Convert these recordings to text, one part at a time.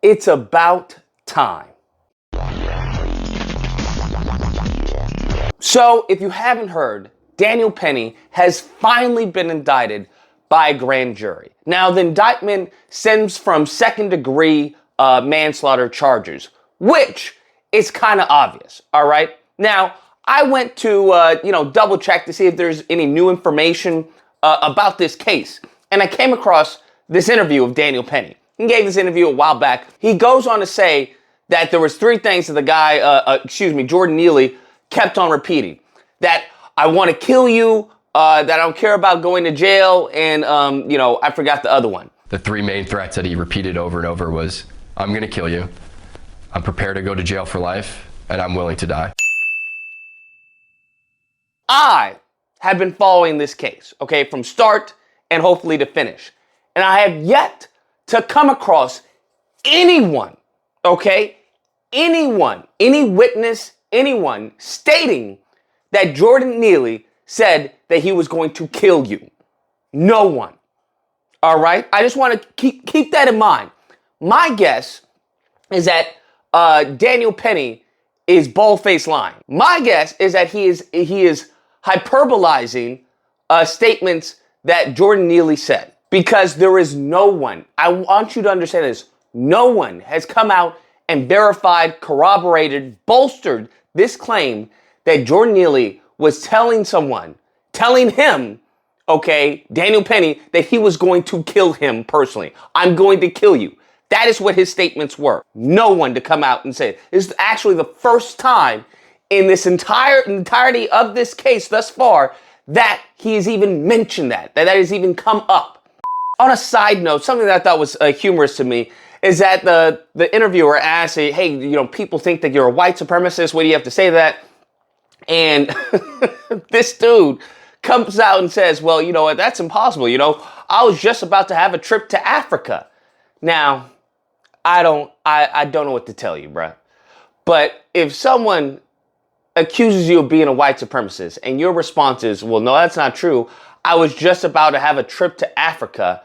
It's about time. So, if you haven't heard, Daniel Penny has finally been indicted by a grand jury. Now, the indictment stems from second-degree manslaughter charges, which is kind of obvious, all right? Now, I went to, double check to see if there's any new information about this case, and I came across this interview of Daniel Penny. He gave this interview a while back. He goes on to say that there was three things that the guy, Jordan Neely, kept on repeating. That I want to kill you, that I don't care about going to jail, and, I forgot the other one. The three main threats that he repeated over and over was, I'm going to kill you, I'm prepared to go to jail for life, and I'm willing to die. I have been following this case, okay, from start and hopefully to finish. And I have yet to come across anyone, okay, any witness, anyone stating that Jordan Neely said that he was going to kill you. No one. All right? I just want to keep that in mind. My guess is that Daniel Penny is bald-faced lying. My guess is that he is hyperbolizing statements that Jordan Neely said. Because there is no one, I want you to understand this, no one has come out and verified, corroborated, bolstered this claim that Jordan Neely was telling him, okay, Daniel Penny, that he was going to kill him personally. I'm going to kill you. That is what his statements were. No one to come out and say it. This is actually the first time in this entirety of this case thus far that he has even mentioned that has even come up. On a side note, something that I thought was humorous to me is that the interviewer asked, hey, people think that you're a white supremacist. What do you have to say to that? And this dude comes out and says, well, you know what? That's impossible. I was just about to have a trip to Africa. Now, I don't know what to tell you, bruh. But if someone accuses you of being a white supremacist and your response is, well, no, that's not true. I was just about to have a trip to Africa.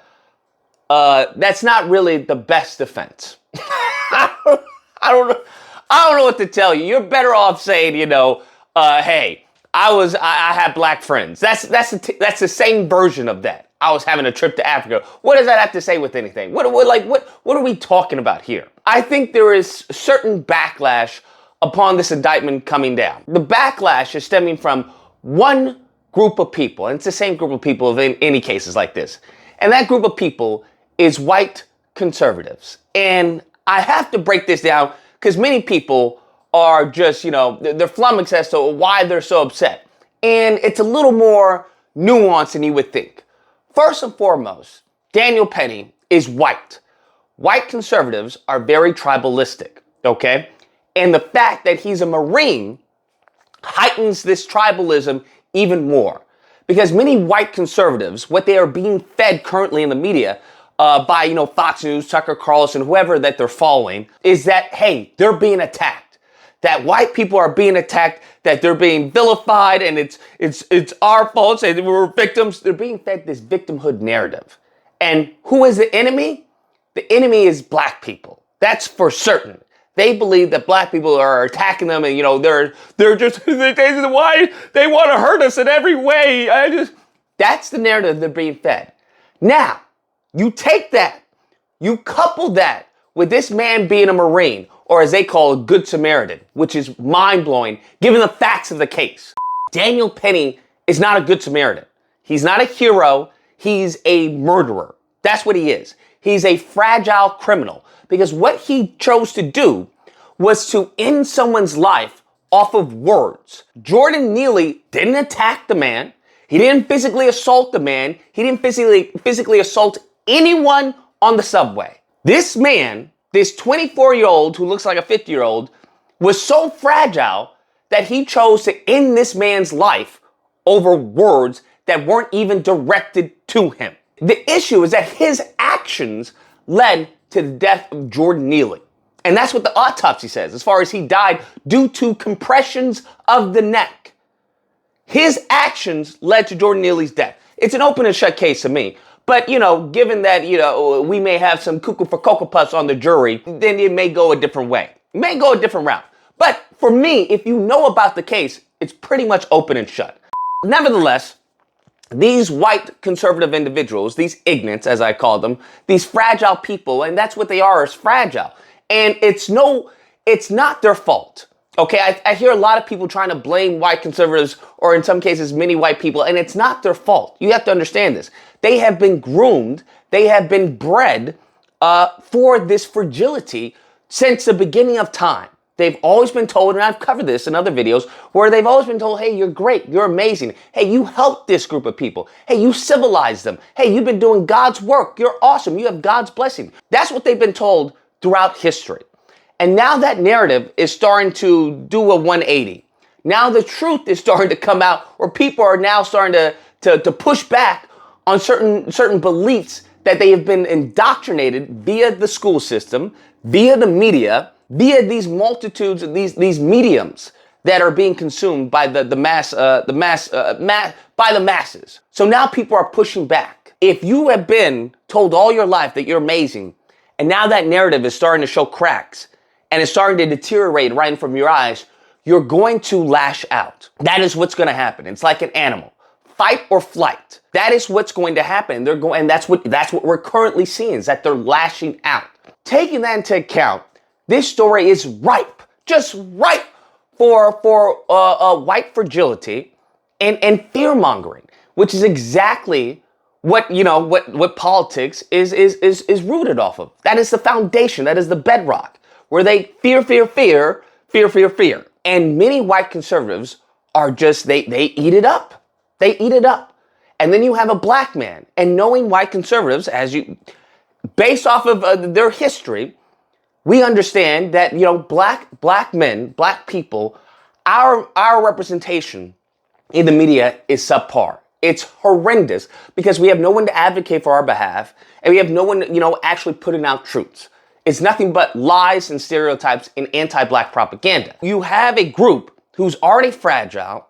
That's not really the best defense. I don't know what to tell you. You're better off saying, hey, I had black friends. That's the same version of that. I was having a trip to Africa. What does that have to say with anything? What are we talking about here? I think there is certain backlash upon this indictment coming down. The backlash is stemming from one group of people, and it's the same group of people in any cases like this. And that group of people is white conservatives. And I have to break this down because many people are just, they're flummoxed as to why they're so upset. And it's a little more nuanced than you would think. First and foremost, Daniel Penny is white. White conservatives are very tribalistic, okay? And the fact that he's a Marine heightens this tribalism even more. Because many white conservatives, what they are being fed currently in the media by, Fox News, Tucker Carlson, whoever that they're following, is that, hey, they're being attacked. That white people are being attacked, that they're being vilified, and it's our fault, say that we're victims. They're being fed this victimhood narrative. And who is the enemy? The enemy is black people. That's for certain. They believe that black people are attacking them, and they're just why they want to hurt us in every way. That's the narrative they're being fed. Now, you take that, you couple that with this man being a Marine, or as they call a Good Samaritan, which is mind-blowing given the facts of the case. Daniel Penny is not a Good Samaritan. He's not a hero. He's a murderer. That's what he is. He's a fragile criminal. Because what he chose to do was to end someone's life off of words. Jordan Neely didn't attack the man. He didn't physically assault the man. He didn't physically assault anyone on the subway. This man, this 24-year-old who looks like a 50-year-old, was so fragile that he chose to end this man's life over words that weren't even directed to him. The issue is that his actions led to the death of Jordan Neely. And that's what the autopsy says, as far as he died due to compressions of the neck. His actions led to Jordan Neely's death. It's an open and shut case to me. But, given that, we may have some cuckoo for Cocoa Puffs on the jury, then it may go a different way. It may go a different route. But for me, if you know about the case, it's pretty much open and shut. Nevertheless, these white conservative individuals, these ignorants, as I call them, these fragile people, and that's what they are, is fragile. And it's not their fault. Okay, I hear a lot of people trying to blame white conservatives, or in some cases, many white people, and it's not their fault. You have to understand this. They have been groomed, they have been bred for this fragility since the beginning of time. They've always been told, and I've covered this in other videos, where they've always been told, hey, you're great, you're amazing. Hey, you helped this group of people. Hey, you civilized them. Hey, you've been doing God's work. You're awesome. You have God's blessing. That's what they've been told throughout history. And now that narrative is starting to do a 180. Now the truth is starting to come out, where people are now starting to push back on certain beliefs that they have been indoctrinated via the school system, via the media, via these multitudes of these mediums that are being consumed by the masses. So now people are pushing back. If you have been told all your life that you're amazing, and now that narrative is starting to show cracks, and it's starting to deteriorate right in front of your eyes, you're going to lash out. That is what's going to happen. It's like an animal. Fight or flight. That is what's going to happen. And that's what we're currently seeing, is that they're lashing out. Taking that into account, this story is ripe, just ripe for white fragility and fear mongering, which is exactly what politics is rooted off of. That is the foundation. That is the bedrock, where they fear. And many white conservatives are just, they eat it up. They eat it up. And then you have a black man, and knowing white conservatives, based off of their history, we understand that, black men, black people, our representation in the media is subpar. It's horrendous, because we have no one to advocate for our behalf, and we have no one, actually putting out truths. It's nothing but lies and stereotypes and anti-black propaganda. You have a group who's already fragile,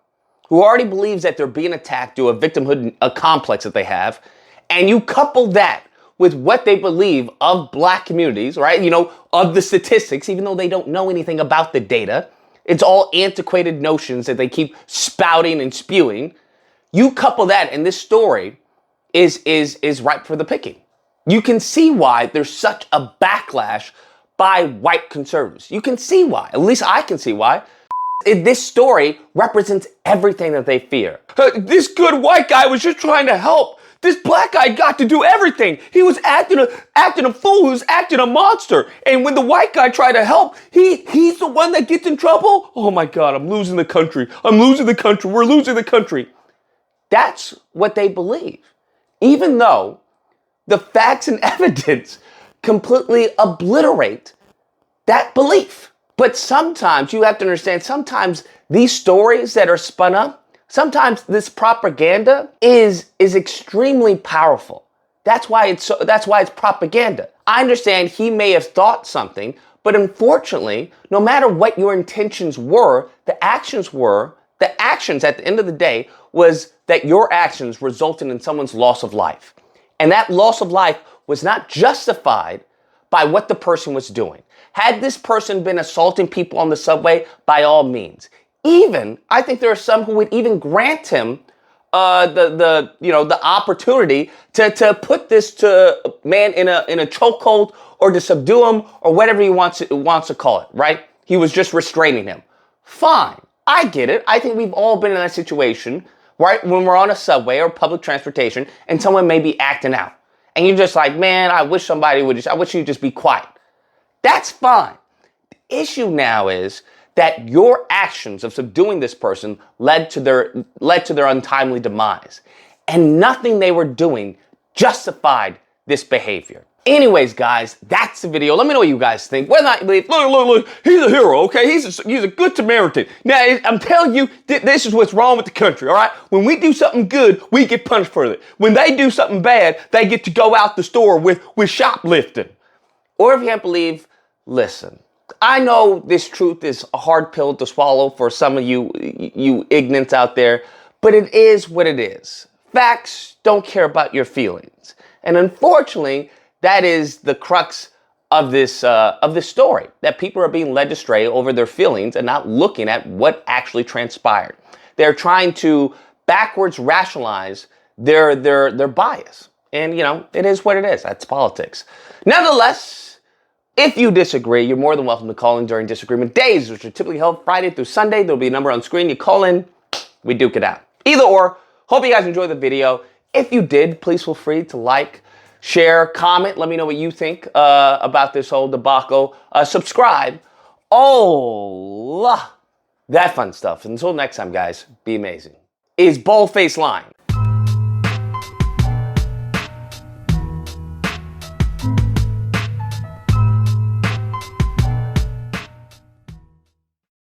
who already believes that they're being attacked due to a victimhood, a complex that they have, and you couple that with what they believe of black communities, right? Of the statistics, even though they don't know anything about the data. It's all antiquated notions that they keep spouting and spewing. You couple that, and this story is ripe for the picking. You can see why there's such a backlash by white conservatives. You can see why. At least I can see why. This story represents everything that they fear. This good white guy was just trying to help. This black guy got to do everything. He was acting a fool. He was acting a monster. And when the white guy tried to help, he's the one that gets in trouble. Oh my God, I'm losing the country. I'm losing the country. We're losing the country. That's what they believe. Even though the facts and evidence completely obliterate that belief. But sometimes you have to understand, sometimes these stories that are spun up, sometimes this propaganda is extremely powerful. That's why it's propaganda. I understand he may have thought something, but unfortunately, no matter what your intentions were, the actions at the end of the day was that your actions resulted in someone's loss of life. And that loss of life was not justified by what the person was doing. Had this person been assaulting people on the subway, by all means. I think there are some who would even grant him the opportunity to put this man in a chokehold, or to subdue him, or whatever he wants to call it, right? He was just restraining him. Fine. I get it. I think we've all been in that situation, right? When we're on a subway or public transportation and someone may be acting out. And you're just like, man, I wish you'd just be quiet. That's fine. The issue now is that your actions of subduing this person led to their untimely demise. And nothing they were doing justified this behavior. Anyways, guys, that's the video. Let me know what you guys think. Whether or not you believe, look, he's a hero, okay? He's a good Samaritan. Now, I'm telling you, this is what's wrong with the country, all right? When we do something good, we get punished for it. When they do something bad, they get to go out the store with shoplifting. Or if you can't believe, listen. I know this truth is a hard pill to swallow for some of you ignorants out there, but it is what it is. Facts don't care about your feelings. And unfortunately, that is the crux of this story, that people are being led astray over their feelings and not looking at what actually transpired. They're trying to backwards rationalize their bias. And, you know, it is what it is. That's politics. Nonetheless, if you disagree, you're more than welcome to call in during disagreement days, which are typically held Friday through Sunday. There'll be a number on screen. You call in, we duke it out. Either or, hope you guys enjoyed the video. If you did, please feel free to like, share, comment. Let me know what you think about this whole debacle. Subscribe. That fun stuff. Until next time, guys, be amazing. Is boldface lying?